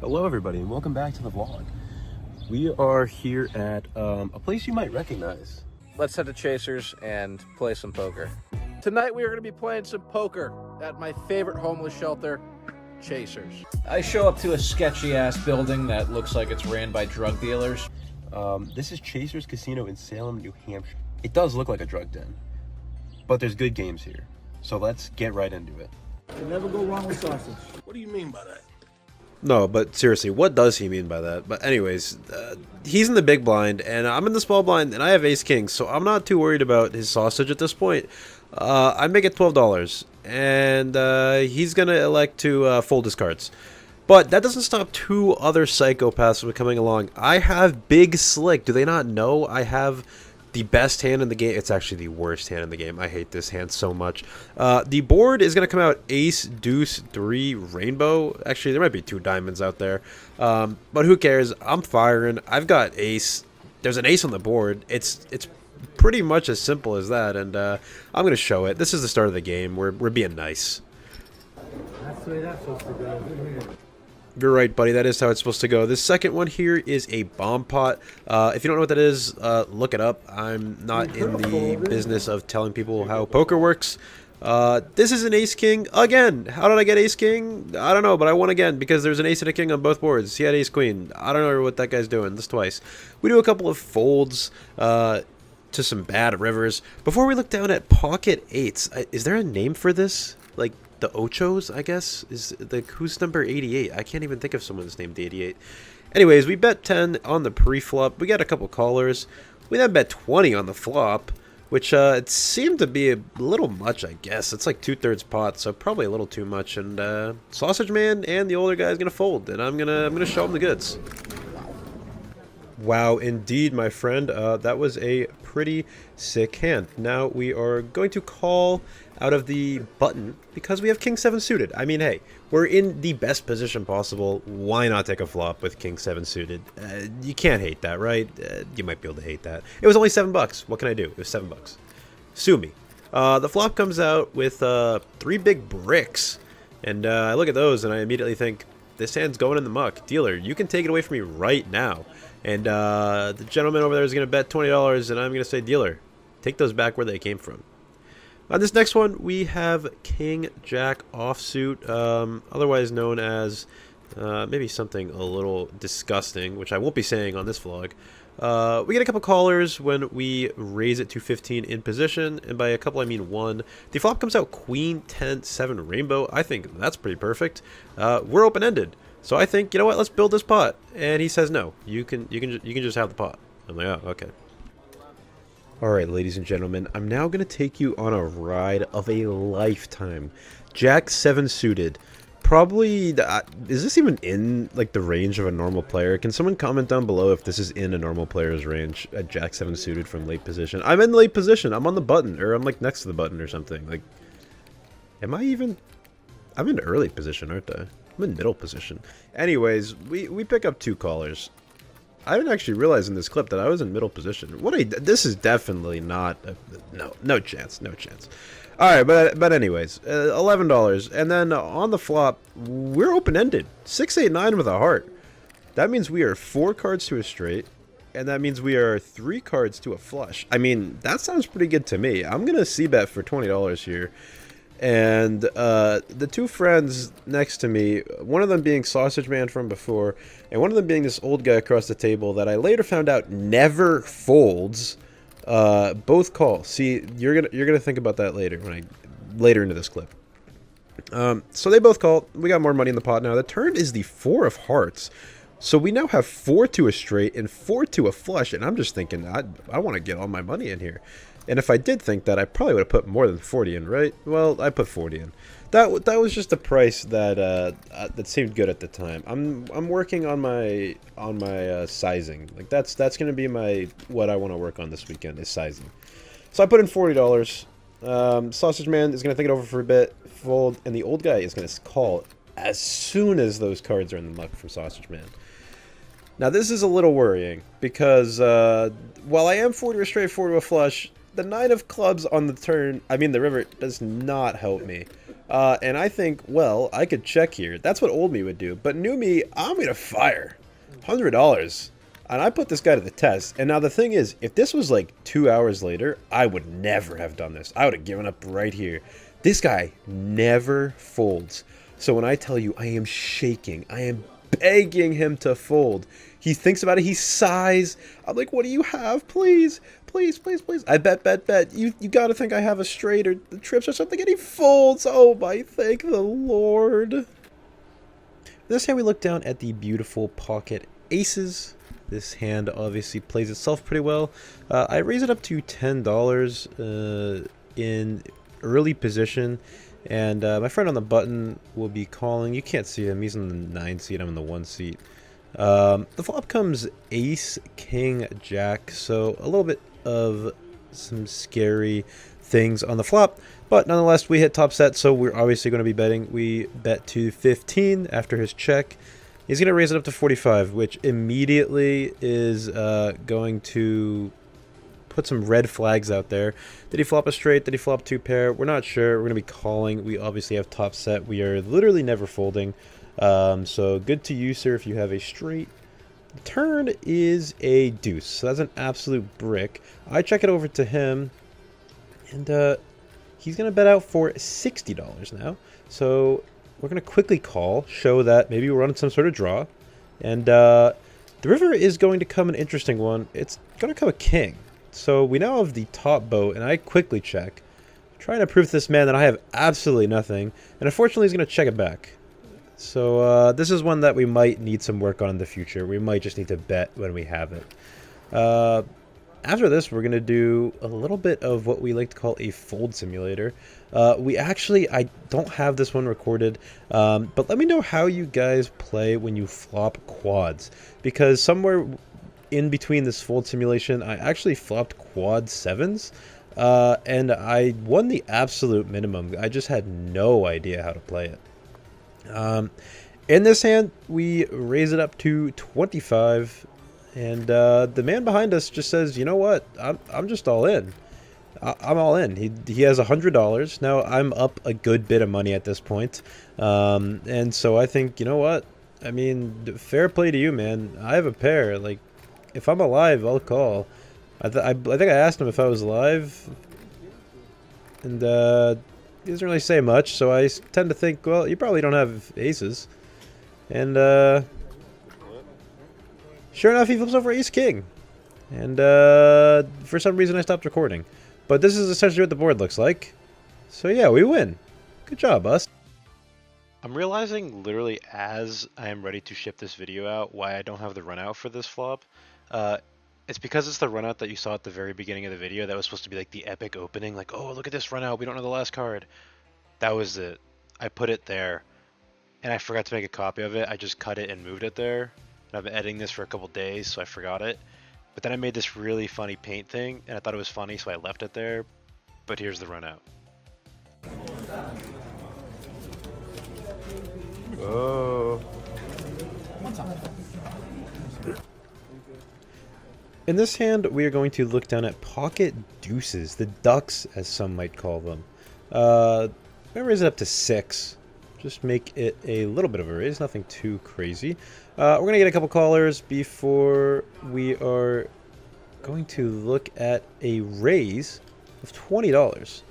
Hello everybody and welcome back to the vlog. We are here at a place you might recognize. Let's head to Chasers and play some poker. Tonight we are going to be playing some poker at my favorite homeless shelter, Chasers. I show up to a sketchy ass building that looks like it's ran by drug dealers. This is Chasers Casino in Salem, New Hampshire. It does look like a drug den, but there's good games here. So let's get right into it. You never go wrong with sausage. What do you mean by that? No, but seriously, what does he mean by that? But anyways, he's in the big blind, and I'm in the small blind, and I have ace-king, so I'm not too worried about his sausage at this point. I make it $12, and he's going to elect to fold his cards. But that doesn't stop two other psychopaths from coming along. I have Big Slick. Do they not know I have the best hand in the game? It's actually the worst hand in the game. I hate this hand so much. The board is going to come out ace, deuce, 3, rainbow. Actually, there might be 2 diamonds out there. But who cares? I'm firing. I've got ace. There's an ace on the board. It's pretty much as simple as that. And I'm going to show it. This is the start of the game. We're being nice. That's the way that's supposed to go. You're right, buddy. That is how it's supposed to go. This second one here is a bomb pot. If you don't know what that is, look it up. I'm not in the business of telling people how poker works. This is an ace-king again. How did I get ace-king? I don't know, but I won again because there's an ace and a king on both boards. He had ace-queen. I don't know what that guy's doing. This twice. We do a couple of folds to some bad rivers. Before we look down at pocket eights, is there a name for this? Like the Ochos, I guess? Is the who's number 88? I can't even think of someone that's named 88. Anyways, we bet 10 on the pre-flop. We got a couple callers. We then bet 20 on the flop, which it seemed to be a little much, I guess. It's like 2/3 pot, so probably a little too much. And Sausage Man and the older guy is gonna fold, and I'm gonna show him the goods. Wow, indeed, my friend. That was a pretty sick hand. Now we are going to call out of the button because we have King 7 suited. I mean, hey, we're in the best position possible. Why not take a flop with King 7 suited? You can't hate that, right? You might be able to hate that. It was only $7. What can I do? It was $7. Sue me. The flop comes out with 3 big bricks. And I look at those and I immediately think, this hand's going in the muck. Dealer, you can take it away from me right now. And the gentleman over there is going to bet $20, and I'm going to say, dealer, take those back where they came from. On this next one, we have King Jack offsuit, otherwise known as maybe something a little disgusting, which I won't be saying on this vlog. We get a couple callers when we raise it to 15 in position, and by a couple I mean 1. The flop comes out Queen 10 7 rainbow. I think that's pretty perfect. We're open-ended, so I think, you know what, let's build this pot. And he says no, you can just have the pot. I'm like, oh, okay. Alright, ladies and gentlemen, I'm now going to take you on a ride of a lifetime. Jack 7 suited. Probably, is this even in, like, the range of a normal player? Can someone comment down below if this is in a normal player's range? A Jack 7 suited from late position. I'm in late position. I'm on the button, or I'm, like, next to the button or something. Like, am I even... I'm in early position, aren't I? I'm in middle position. Anyways, we pick up 2 callers. I didn't actually realize in this clip that I was in middle position. This is definitely not... no chance, no chance. Alright, but anyways, $11. And then on the flop, we're open-ended. 6, 8, 9 with a heart. That means we are 4 cards to a straight. And that means we are 3 cards to a flush. I mean, that sounds pretty good to me. I'm going to c-bet for $20 here. And the 2 friends next to me, one of them being Sausage Man from before, and one of them being this old guy across the table that I later found out never folds, both call. See, you're gonna think about that later later into this clip. So they both call. We got more money in the pot now. The turn is the 4 of hearts. So we now have 4 to a straight and 4 to a flush, and I'm just thinking, I want to get all my money in here. And if I did think that, I probably would have put more than 40 in, right? Well, I put 40 in. That was just a price that that seemed good at the time. I'm working on my sizing. Like that's gonna be what I want to work on this weekend is sizing. So I put in $40. Sausage Man is gonna think it over for a bit, fold, and the old guy is gonna call as soon as those cards are in the muck from Sausage Man. Now this is a little worrying because while I am 4 to a straight, 4 to a flush, the 9 of clubs on the turn, I mean the river, does not help me. And I think, well, I could check here. That's what old me would do. But new me, I'm going to fire. $100. And I put this guy to the test. And now the thing is, if this was like 2 hours later, I would never have done this. I would have given up right here. This guy never folds. So when I tell you I am shaking, I am begging him to fold. He thinks about it. He sighs. I'm like, what do you have? Please, please, please, please. I bet. You got to think I have a straight or the trips or something. And he folds. Oh my, thank the Lord. This hand we look down at the beautiful pocket aces. This hand obviously plays itself pretty well. I raise it up to $10 in early position. And my friend on the button will be calling. You can't see him. He's in the 9 seat. I'm in the 1 seat. The flop comes ace, king, jack. So a little bit of some scary things on the flop. But nonetheless, we hit top set. So we're obviously going to be betting. We bet to 15 after his check. He's going to raise it up to 45, which immediately is going to put some red flags out there. Did he flop a straight? Did he flop 2 pair? We're not sure. We're going to be calling. We obviously have top set. We are literally never folding. So good to you, sir, if you have a straight. The turn is a deuce. So that's an absolute brick. I check it over to him. And he's going to bet out for $60 now. So we're going to quickly call, show that maybe we're running some sort of draw. And the river is going to come an interesting one. It's going to come a king. So we now have the top boat, and I quickly check, trying to prove to this man that I have absolutely nothing. And unfortunately, he's going to check it back. So this is one that we might need some work on in the future. We might just need to bet when we have it. After this, we're going to do a little bit of what we like to call a fold simulator. I don't have this one recorded, but let me know how you guys play when you flop quads. Because somewhere in between this fold simulation, I actually flopped quad 7s, and I won the absolute minimum. I just had no idea how to play it. In this hand, we raise it up to 25, and the man behind us just says, you know what, I'm just all in. I'm all in. He has $100. Now, I'm up a good bit of money at this point, and so I think, you know what, I mean, fair play to you, man. I have a pair, like, if I'm alive, I'll call. I think I asked him if I was alive, and he doesn't really say much, so I tend to think, well, you probably don't have aces. And sure enough, he flips over ace-king. And for some reason, I stopped recording. But this is essentially what the board looks like. So yeah, we win. Good job, us. I'm realizing literally as I am ready to ship this video out why I don't have the run out for this flop. It's because it's the run out that you saw at the very beginning of the video that was supposed to be like the epic opening, like, oh, look at this run out, we don't know the last card. That was it. I put it there and I forgot to make a copy of it. I just cut it and moved it there. And I've been editing this for a couple days, so I forgot it. But then I made this really funny paint thing and I thought it was funny, so I left it there. But here's the run out. Oh. In this hand, we are going to look down at pocket deuces, the ducks, as some might call them. I'm going to raise it up to 6. Just make it a little bit of a raise, nothing too crazy. We're going to get a couple callers before we are going to look at a raise of $20.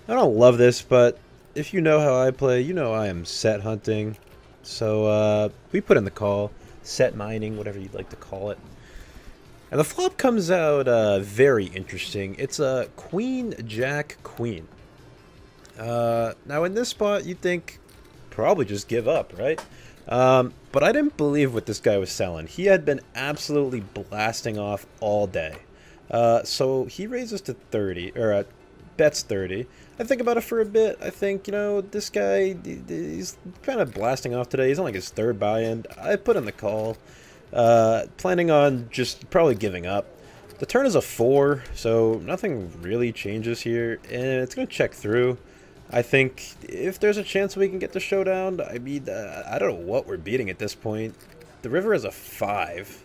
I don't love this, but if you know how I play, you know I am set hunting. So we put in the call, set mining, whatever you'd like to call it. And the flop comes out very interesting. It's a queen, jack, queen. Now in this spot, you'd think probably just give up, right? But I didn't believe what this guy was selling. He had been absolutely blasting off all day. So he raises to 30, or bets 30. I think about it for a bit. I think, you know, this guy, he's kind of blasting off today. He's on like his 3rd buy-in. I put in the call. Planning on just probably giving up. The turn is a 4, so nothing really changes here, and it's going to check through. I think if there's a chance we can get the showdown, I mean, I don't know what we're beating at this point. The river is a 5,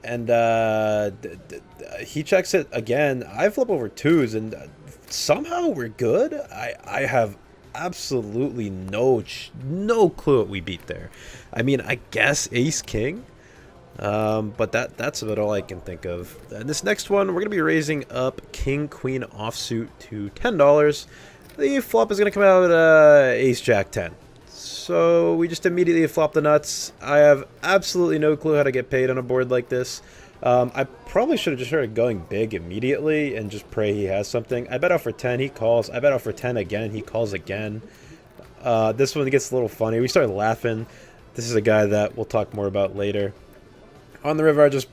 and he checks it again. I flip over 2s, and somehow we're good. I have absolutely no clue what we beat there. I mean, I guess ace king, but that's about all I can think of. And this next one, we're gonna be raising up king queen offsuit to $10. The flop is gonna come out ace jack 10. So we just immediately flop the nuts. I have absolutely no clue how to get paid on a board like this. I probably should have just started going big immediately and just pray he has something. I bet out for 10, he calls. I bet out for 10 again, he calls again. This one gets a little funny. We started laughing. This is a guy that we'll talk more about later. On the river, I just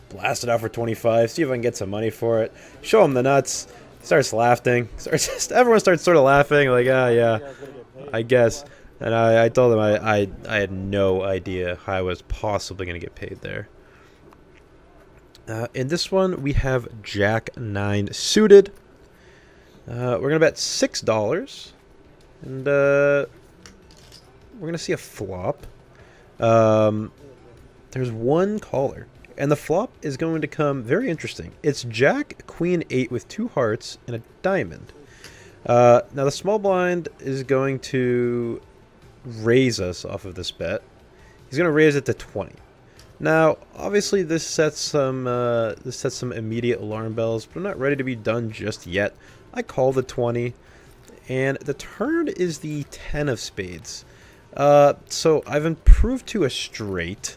blasted out for 25, see if I can get some money for it. Show him the nuts. Starts laughing. Everyone starts sort of laughing, like, yeah, I guess. And I told him I had no idea how I was possibly going to get paid there. In this one, we have Jack 9 suited. We're going to bet $6. And we're going to see a flop. There's one caller. And the flop is going to come very interesting. It's Jack Queen 8 with 2 hearts and a diamond. Now the small blind is going to raise us off of this bet. He's going to raise it to 20. Now, obviously, this sets some immediate alarm bells, but I'm not ready to be done just yet. I call the 20, and the turn is the 10 of spades. So I've improved to a straight.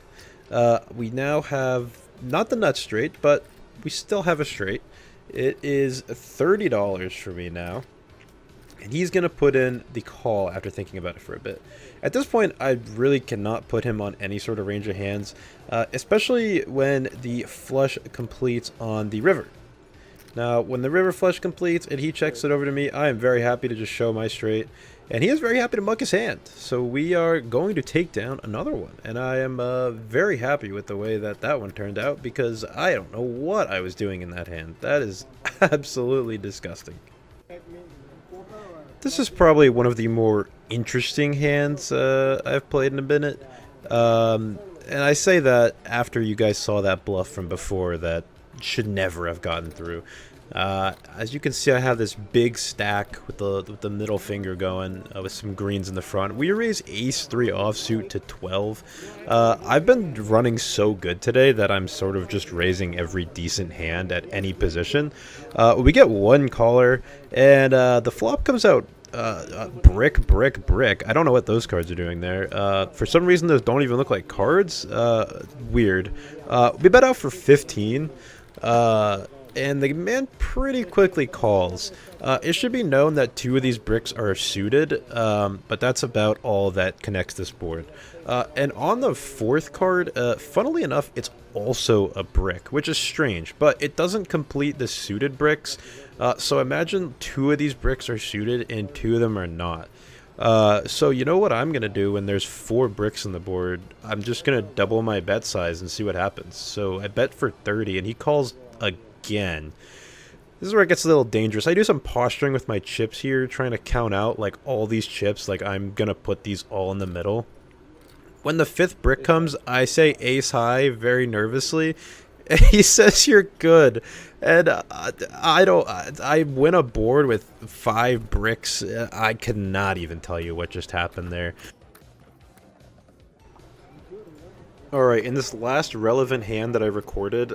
We now have not the nut straight, but we still have a straight. It is $30 for me now. And he's going to put in the call after thinking about it for a bit. At this point, I really cannot put him on any sort of range of hands, especially when the flush completes on the river. Now, when the river flush completes and he checks it over to me, I am very happy to just show my straight. And he is very happy to muck his hand. So we are going to take down another one. And I am very happy with the way that one turned out, because I don't know what I was doing in that hand. That is absolutely disgusting. This is probably one of the more interesting hands I've played in a minute. And I say that after you guys saw that bluff from before that should never have gotten through. As you can see, I have this big stack with the middle finger going with some greens in the front. We raise ace 3 offsuit to 12. I've been running so good today that I'm sort of just raising every decent hand at any position. We get one caller, and the flop comes out brick, brick, brick. I don't know what those cards are doing there. For some reason, those don't even look like cards. Weird. We bet out for 15. And the man pretty quickly calls. It should be known that 2 of these bricks are suited, but that's about all that connects this board. And on the 4th card, funnily enough, it's also a brick, which is strange, but it doesn't complete the suited bricks. So imagine 2 of these bricks are suited and 2 of them are not. So you know what I'm going to do when there's 4 bricks on the board? I'm just going to double my bet size and see what happens. So I bet for 30, and he calls again. This is where it gets a little dangerous. I do some posturing with my chips here, trying to count out like all these chips, like I'm gonna put these all in the middle. When the 5th brick comes, I say ace high very nervously, and he says you're good. And I win a board with 5 bricks. I cannot even tell you what just happened there. Alright, in this last relevant hand that I recorded,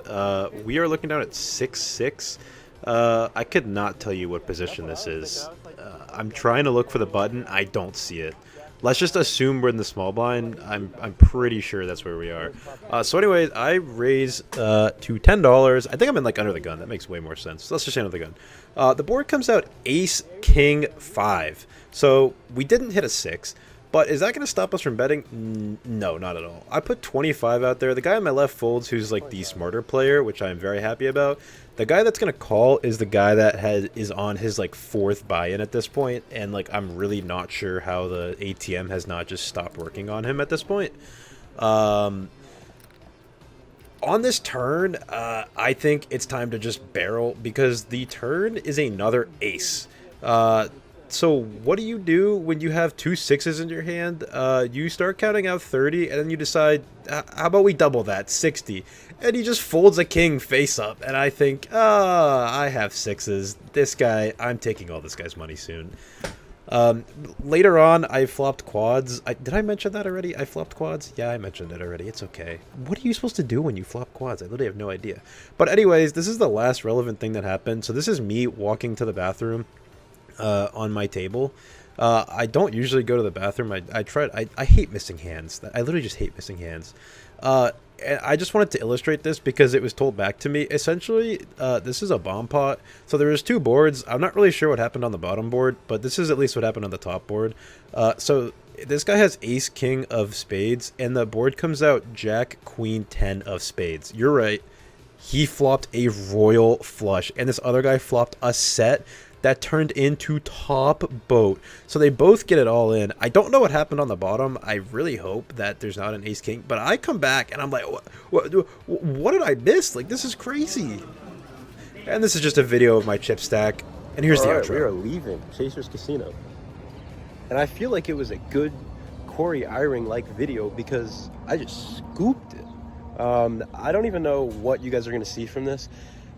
we are looking down at 6-6. I could not tell you what position this is. I'm trying to look for the button. I don't see it. Let's just assume we're in the small blind. I'm pretty sure that's where we are. So anyways, I raise to $10. I think I'm in like under the gun. That makes way more sense. Let's just say under the gun. The board comes out ace, king, 5. So we didn't hit a 6. But is that going to stop us from betting? No, not at all. I put 25 out there. The guy on my left folds, who's like the smarter player, which I'm very happy about. The guy that's going to call is the guy that is on his like 4th buy-in at this point, and like I'm really not sure how the ATM has not just stopped working on him at this point. On this turn, I think it's time to just barrel, because the turn is another ace. So what do you do when you have 2 6s in your hand? You start counting out 30, and then you decide, how about we double that, 60? And he just folds a king face up, and I think, I have 6s. This guy, I'm taking all this guy's money soon. Later on, I flopped quads. Did I mention that already? I flopped quads? Yeah, I mentioned it already. It's okay. What are you supposed to do when you flop quads? I literally have no idea. But anyways, this is the last relevant thing that happened. So this is me walking to the bathroom on my table. I don't usually go to the bathroom. I hate missing hands. I literally just hate missing hands. And I just wanted to illustrate this because it was told back to me. Essentially, this is a bomb pot. So there was 2 boards. I'm not really sure what happened on the bottom board, but this is at least what happened on the top board. So this guy has ace king of spades, and the board comes out jack queen 10 of spades. You're right. He flopped a royal flush, and this other guy flopped a set that turned into top boat. So they both get it all in. I don't know what happened on the bottom. I really hope that there's not an ace king, but I come back and I'm like, what did I miss? Like, this is crazy. And this is just a video of my chip stack, and here's the outro. We are leaving Chasers Casino, and I feel like it was a good Corey Eyring like video because I just scooped it. I don't even know what you guys are going to see from this.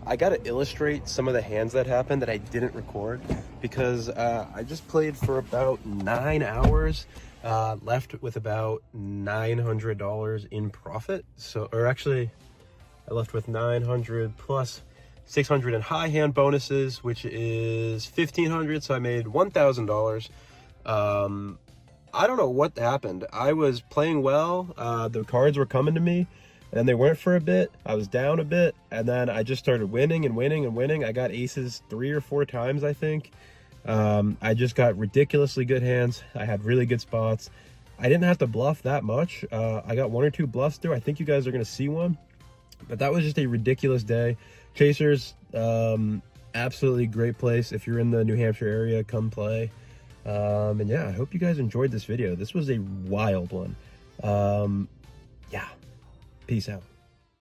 I got to illustrate some of the hands that happened that I didn't record because I just played for about 9 hours, left with about $900 in profit. So, or actually, I left with 900 plus 600 in high hand bonuses, which is 1,500. So I made $1,000. I don't know what happened. I was playing well. The cards were coming to me. And then they weren't for a bit. I was down a bit, and then I just started winning and winning and winning. I got aces 3 or 4 times, I think. I just got ridiculously good hands. I had really good spots. I didn't have to bluff that much. I got 1 or 2 bluffs through. I think you guys are going to see one. But that was just a ridiculous day. Chasers, absolutely great place. If you're in the New Hampshire area, come play. And yeah, I hope you guys enjoyed this video. This was a wild one. Yeah. Peace out.